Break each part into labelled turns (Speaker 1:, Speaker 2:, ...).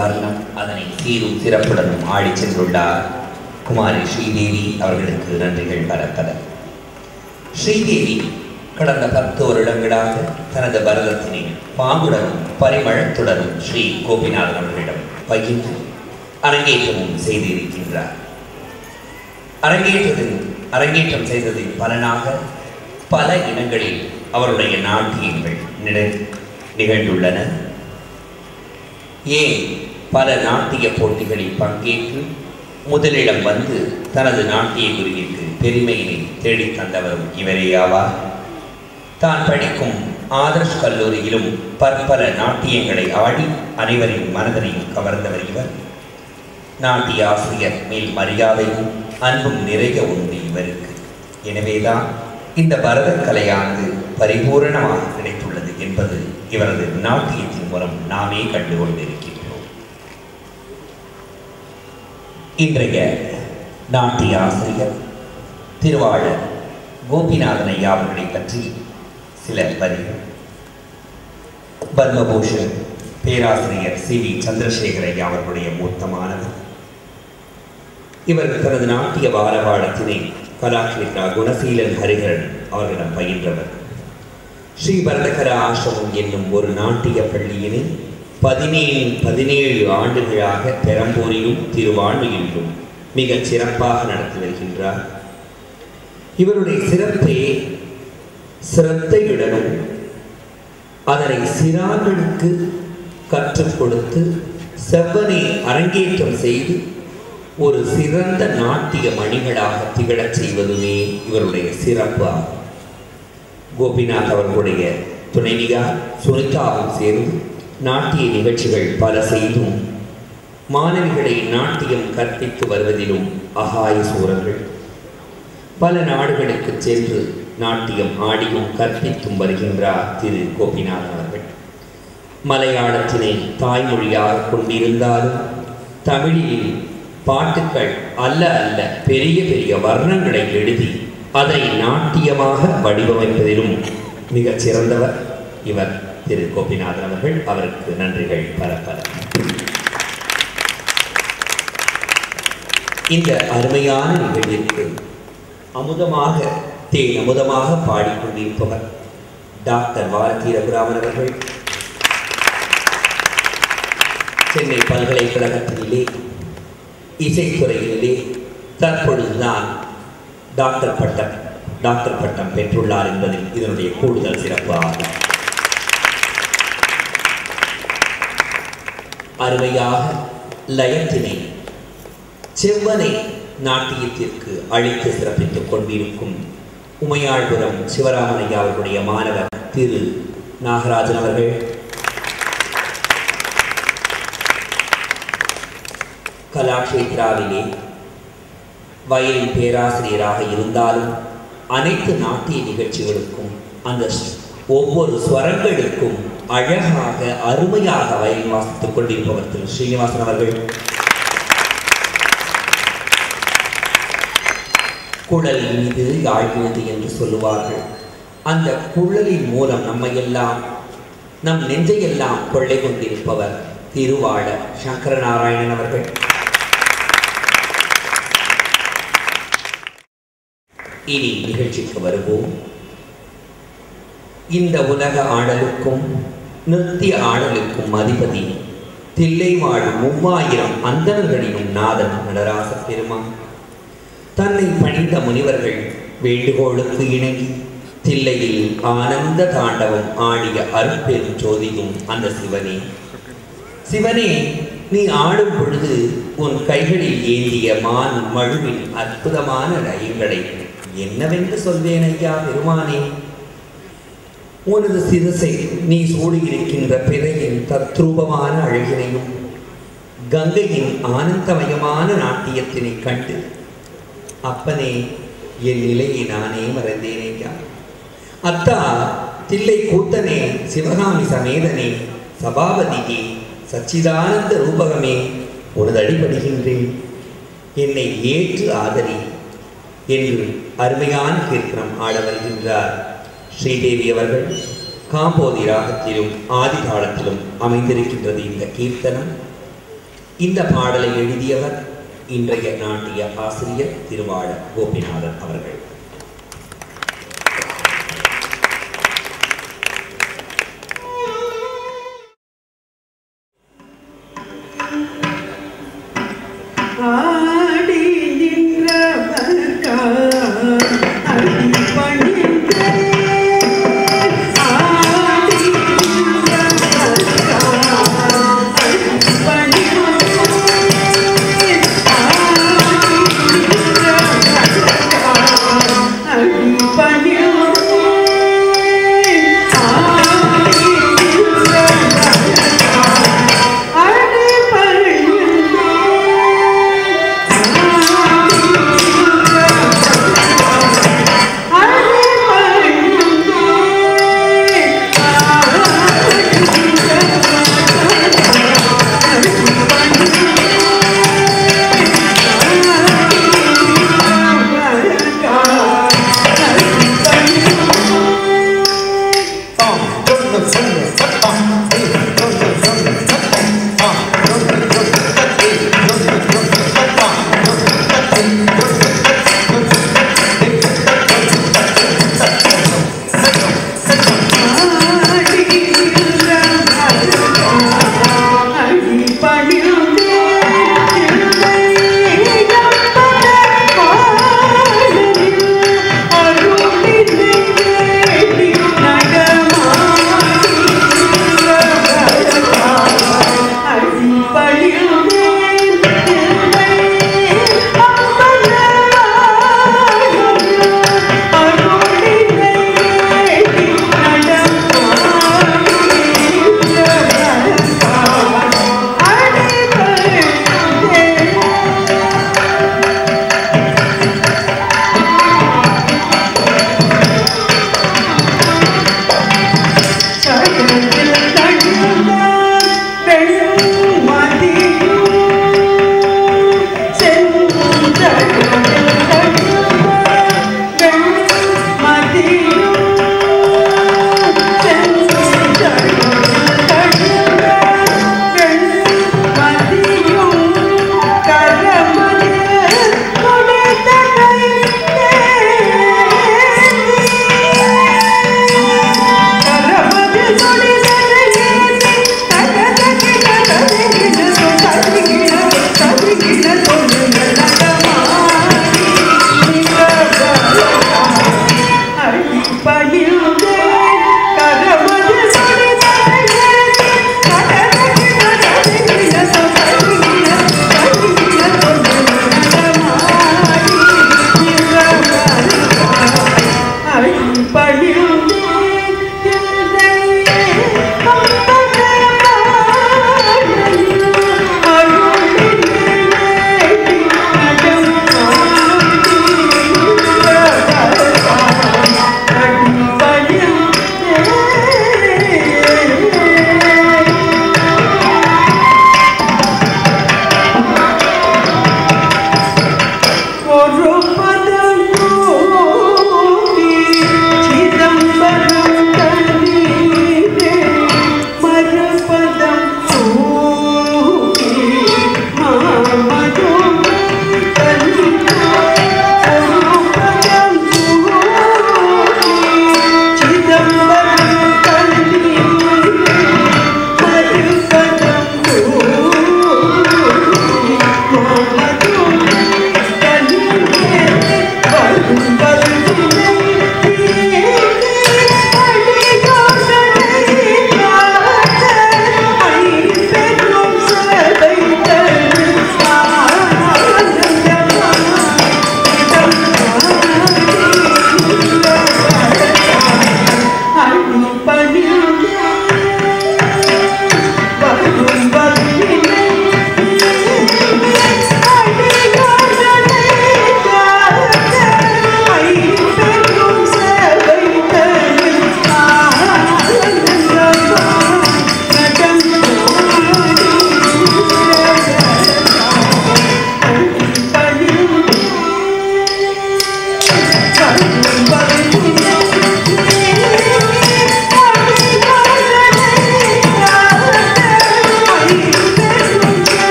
Speaker 1: வர்ணம் அதனை சீரும் சிறப்புடனும் ஆடி சென்றுள்ளார் குமாரி ஸ்ரீதேவி அவர்களுக்கு நன்றிகள் பல. ஸ்ரீதேவி கடந்த 10 வருடங்களாக தனது பரதத்தினை பாங்குடனும் பரிமளத்துடனும் ஸ்ரீ கோபிநாதன் அவர்களிடம் பகிர்ந்து அரங்கேற்றமும் செய்திருக்கின்றார். அரங்கேற்றம் செய்ததின் பலனாக பல இடங்களில் அவருடைய நாட்டியங்கள் நிகழ்ந்துள்ளன. ஏன் பல நாட்டிய போட்டிகளில் பங்கேற்று முதலிடம் வந்து தனது நாட்டிய குருவிற்கு பெருமையினை தேடித் தந்தவரும் இவரேயாவார். தான் படிக்கும் ஆதர்ஷ் கல்லூரியிலும் பற்பல நாட்டியங்களை ஆடி அனைவரின் மனதனையும் கவர்ந்தவர் இவர். நாட்டிய ஆசிரியர் மேல் மரியாதையும் அன்பும் நிறைய உண்டு இவருக்கு. எனவேதான் இந்த பரதக்கலையானது பரிபூரணமாக கிடைத்துள்ளது என்பது இவரது நாட்டியத்தின் மூலம் நாமே கண்டு கொண்டிருக்கின்றோம். இன்றைய நாட்டிய ஆசிரியர் திருவாளர் கோபிநாதன் ஐயா அவர்களை பற்றி சில வரிகள். பத்மபூஷன் பேராசிரியர் CV சந்திரசேகர் ஐயா அவர்களுடைய மூத்தமானவர். இவர் தனது நாட்டிய பாரவாளத்தினை கலாக்ஷேத்ரா குணசீலன் ஹரிஹரன் அவர்களிடம் பயின்றவர். ஸ்ரீ பரதகர ஆசிரமம் என்னும் ஒரு நாட்டிய பள்ளியினை 17 ஆண்டுகளாக பெரம்பூரிலும் திருவான்மையிலும் மிக சிறப்பாக நடத்தி வருகின்றார். இவருடைய சிறப்பே சிரத்தையுடனும் அதனை சிறார்களுக்கு கற்றுக் கொடுத்து செவ்வனை அரங்கேற்றம் செய்து ஒரு சிறந்த நாட்டிய மணிகளாக திகழச் செய்வதுமே இவருடைய சிறப்பு ஆகும். கோபிநாத் அவர்களுடைய துணைவியார் சுனிதாவும் சேர்ந்து நாட்டிய நிகழ்ச்சிகள் பல செய்தும் மாணவிகளை நாட்டியம் கற்பித்து வருவதிலும் அகாய சூரர்கள். பல நாடுகளுக்கு சென்று நாட்டியம் ஆடியும் கற்பித்தும் வருகின்றார் திரு கோபிநாத் அவர்கள். மலையாளத்தினை தாய்மொழியாக கொண்டிருந்தாலும் தமிழில் பாட்டுக்கள் அல்ல பெரிய வர்ணங்களை எழுதி அதை நாட்டியமாக வடிவமைப்பதிலும் மிகச் சிறந்தவர் இவர் திரு கோபிநாதன் அவர்கள். அவருக்கு நன்றிகள் பல. இந்த அருமையான நிகழ்விற்கு அமுதமாக பாடிக்கொண்டிருப்பவர் டாக்டர் பாரதி ரகுராமன் அவர்கள். சென்னை பல்கலைக்கழகத்திலே இசைத்துறையிலே தற்பொழுதுதான் டாக்டர் பட்டம் பெற்றுள்ளார் என்பதில் இதனுடைய கூடுதல் சிறப்பு ஆகும். அருமையாக லயத்தினை செவ்வனை நாட்டியத்திற்கு அழைத்து சிறப்பித்துக் கொண்டிருக்கும் உமையாள்புரம் சிவராமன் அவர்களுடைய மாணவர் திரு நாகராஜன் அவர்கள். கலாக்ஷேத்ராவிலே வயலின் பேராசிரியராக இருந்தாலும் அனைத்து நாட்டிய நிகழ்ச்சிகளுக்கும் அந்த ஒவ்வொரு ஸ்வரங்களுக்கும் அழகாக அருமையாக வயலின் வாசித்துக் கொண்டிருப்பவர் திரு ஸ்ரீனிவாசன் அவர்கள். குழல் இனிது யாழ்கிறது என்று சொல்லுவார்கள். அந்த குழலின் மூலம் நம் நெஞ்சையெல்லாம் கொள்ளை கொண்டிருப்பவர் திருவாளர் சங்கரநாராயணன் அவர்கள். இனி நிகழ்ச்சிக்கு வருவோம். இந்த உலக ஆடலுக்கும் நித்திய ஆடலுக்கும் அதிபதி தில்லை வாழும் 3000 அந்தணர்களிலும் நாதன் நடராச பெருமான். தன்னை பணிந்த முனிவர்கள் வேண்டுகோளுக்கு இணங்கி தில்லையில் ஆனந்த தாண்டவம் ஆடிய அருட்பெரும் ஜோதியும் அந்த சிவனே நீ ஆடும் பொழுது உன் கைகளில் ஏந்திய மான் மழுவின் அற்புதமான லயங்களை என்னவென்று சொல்வேன் ஐயா பெருமானே. உனது சிரசை நீ சூடியிருக்கின்ற பிறையின் தத்ரூபமான அழகினையும் கங்கையின் ஆனந்தமயமான நாட்டியத்தினை கண்டு அப்பனே என் நிலையை நானே மறந்தேன் ஐயா. அத்தா தில்லை கூத்தனே, சிவகாமி சமேதனே, சபாபதியே, சச்சிதானந்த ரூபகமே, உனது அடிபடுகின்றேன், என்னை ஏற்று ஆதரி என்று அருமையான கீர்த்தனம் ஆட வருகின்றார் ஸ்ரீதேவி அவர்கள். காம்போதி ராகத்திலும் ஆதி தாளத்திலும் அமைந்திருக்கின்றது இந்த கீர்த்தனம். இந்த பாடலை எழுதியவர் இன்றைய நாட்டிய ஆசிரியர் திருவாள கோபிநாதன் அவர்கள்.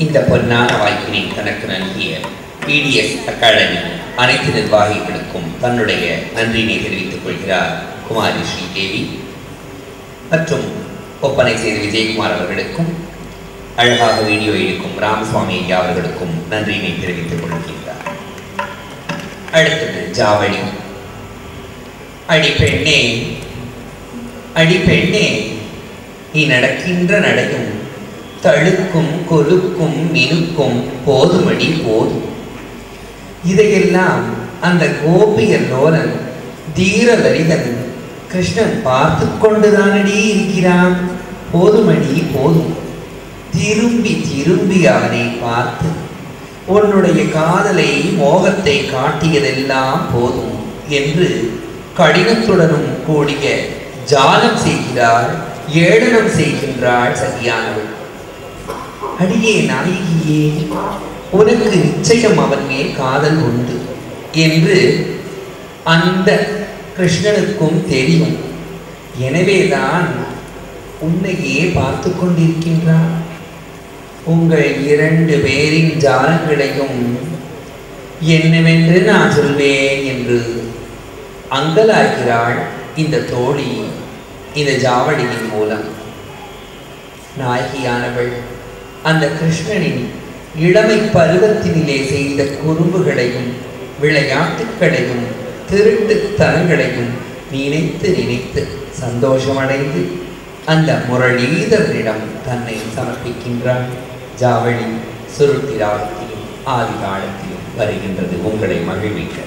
Speaker 1: இந்த பொன்னான வாய்ப்பினை தனக்கு நல்கிய PDS அகாடமி அனைத்து நிர்வாகிகளுக்கும் தன்னுடைய நன்றியினை தெரிவித்துக் கொள்கிறார் குமாரி ஸ்ரீதேவி. மற்றும் ஒப்பனை செய்த விஜயகுமார் அவர்களுக்கும் அழகாக வீடியோ எடுக்கும் ராமசுவாமி ஐயா அவர்களுக்கும் நன்றியினை தெரிவித்துக் கொள்கின்றார். அடுத்தது ஜாவளி. அடிப்பெண்ணே அடிப்பெண்ணே, நீ நடக்கின்ற நடையும் தழுக்கும் கொலுக்கும் மினுக்கும் போதுமடி போதும். இதையெல்லாம் அந்த கோபிய லோலன் தீரலரிதன் கிருஷ்ணன் பார்த்து கொண்டுதானடி இருக்கிறான். போதுமடி போதும். திரும்பி திரும்பி அவனை பார்த்து உன்னுடைய காதலை மோகத்தை காட்டியதெல்லாம் போதும் என்று கடினத்துடனும் கூடிய ஜாலம் செய்கிறாள், ஏளனம் செய்கின்றாள் சதியானவள். அடியே நாயகியே, உனக்கு நிச்சயம் அவன் மேல் காதல் உண்டு என்று அந்த கிருஷ்ணனுக்கும் தெரியும். எனவேதான் உன்னையே பார்த்து கொண்டிருக்கின்றான். உங்கள் இரண்டு பேரின் ஜாலங்களையும் என்னவென்று நான் சொல்வேன் என்று அங்கலாகிறாள் இந்த தோழி இந்த ஜாவளியின் மூலம். நாயகியானவள் அந்த கிருஷ்ணனின் இளமை பருவத்தினிலே செய்த குறும்புகளையும் விளையாட்டுக்களையும் திருட்டுத்தனங்களையும் நினைத்து நினைத்து சந்தோஷமடைந்து அந்த முரளீதரிடம் தன்னை சமர்ப்பிக்கின்றாள். ஜாவளி சுருட்டி ராகத்திலும் ஆதி காலத்திலும் வருகின்றது உங்களை மகிழ்விக்க.